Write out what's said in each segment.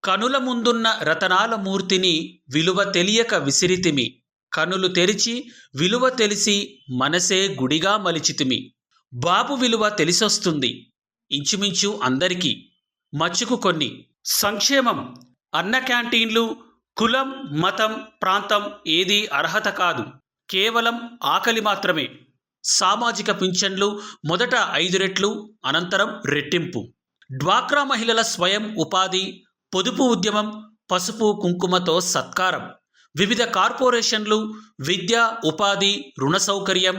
కనుల ముందున్న రతనాల మూర్తిని విలువ తెలియక విసిరితిమి. కనులు తెరిచి విలువ తెలిసి మనసే గుడిగా మలిచితిమి. బాబు విలువ తెలిసొస్తుంది ఇంచుమించు అందరికీ. మచ్చుకు కొన్ని. సంక్షేమం, అన్న క్యాంటీన్లు, కులం, మతం, ప్రాంతం ఏదీ అర్హత కాదు. కేవలం ఆకలి మాత్రమే. సామాజిక పింఛన్లు మొదట 5 రెట్లు, అనంతరం రెట్టింపు. డ్వాక్రా మహిళల స్వయం ఉపాధి, పొదుపు ఉద్యమం, పసుపు కుంకుమతో సత్కారం. వివిధ కార్పొరేషన్లు, విద్య, ఉపాధి, రుణ సౌకర్యం,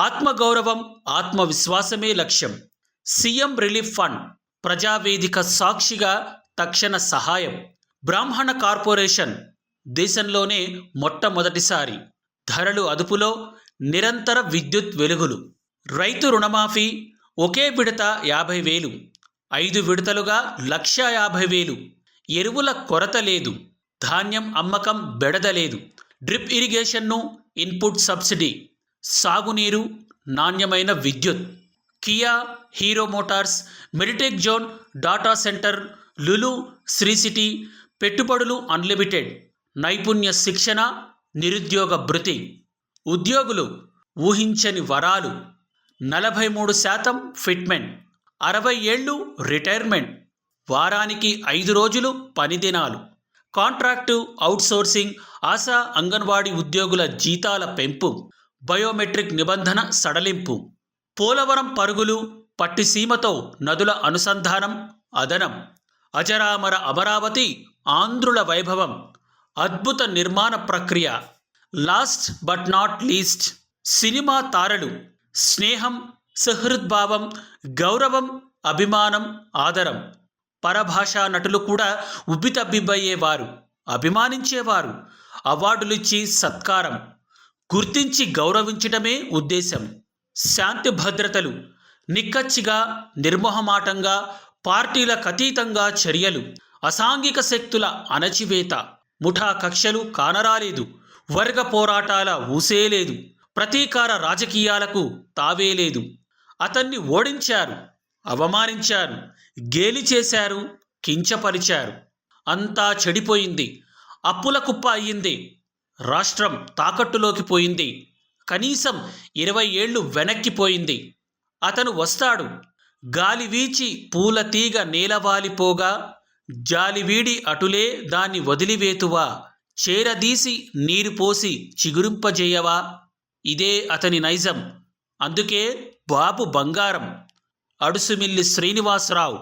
ఆత్మగౌరవం, ఆత్మవిశ్వాసమే లక్ష్యం. సీఎం రిలీఫ్ ఫండ్, ప్రజావేదిక సాక్షిగా తక్షణ సహాయం. బ్రాహ్మణ కార్పొరేషన్, దేశంలోనే మొట్టమొదటిసారి. ధరలు అదుపులో, నిరంతర విద్యుత్ వెలుగులు. రైతు రుణమాఫీ, ఒకే విడత 50,000, 5 విడతలుగా 1,50,000. ఎరువుల కొరత లేదు. ధాన్యం అమ్మకం బెడద లేదు. డ్రిప్ ఇరిగేషన్ను, ఇన్పుట్ సబ్సిడీ. సాగునీరు, నాణ్యమైన విద్యుత్. Kia, Hero Motors, MedTech Zone, data centre, Lulu, Sri City. పెట్టుబడులు అన్లిమిటెడ్. నైపుణ్య శిక్షణ, నిరుద్యోగ భృతి. ఉద్యోగులు ఊహించని వరాలు. 43% ఫిట్మెంట్. 60 ఏళ్ళు రిటైర్మెంట్. వారానికి 5 రోజులు పని దినాలు. కాంట్రాక్టు, అవుట్సోర్సింగ్, ఆశా అంగన్వాడీ ఉద్యోగుల జీతాల పెంపు. బయోమెట్రిక్ నిబంధన సడలింపు. పోలవరం పరుగులు, పట్టిసీమతో నదుల అనుసంధానం, అదనం. అజరామర అమరావతి, ఆంధ్రుల వైభవం. అద్భుత నిర్మాణ ప్రక్రియ. Last but not least, cinema తారలు. స్నేహం, సహృద్భావం, గౌరవం, అభిమానం, ఆదరం. పరభాషా నటులు కూడా ఉబ్బితబ్బిబ్బయ్యేవారు, అభిమానించేవారు. అవార్డులిచ్చి సత్కారం. గుర్తించి గౌరవించటమే ఉద్దేశం. శాంతి భద్రతలు. నిక్కచ్చిగా, నిర్మోహమాటంగా, పార్టీలకతీతంగా చర్యలు. అసాంఘిక శక్తుల అణచివేత. ముఠా కక్షలు కానరాలేదు. వర్గ పోరాటాల ఊసేలేదు. ప్రతీకార రాజకీయాలకు తావేలేదు. అతన్ని ఓడించారు, అవమానించారు, గేలి చేశారు, కించపరిచారు. అంతా చెడిపోయింది. అప్పుల కుప్ప అయ్యింది. రాష్ట్రం తాకట్టులోకి పోయింది. కనీసం 20 ఏళ్లు వెనక్కిపోయింది. అతను వస్తాడు. గాలి వీచి పూల తీగ నేలవాలిపోగా, జాలివీడి అటులే దాన్ని వదిలివేతువా, చేరదీసి నీరు పోసి చిగురింపజేయవా. ఇదే అతని నైజం. అందుకే బాబు బంగారం. అడుసుమిల్లి శ్రీనివాసరావు.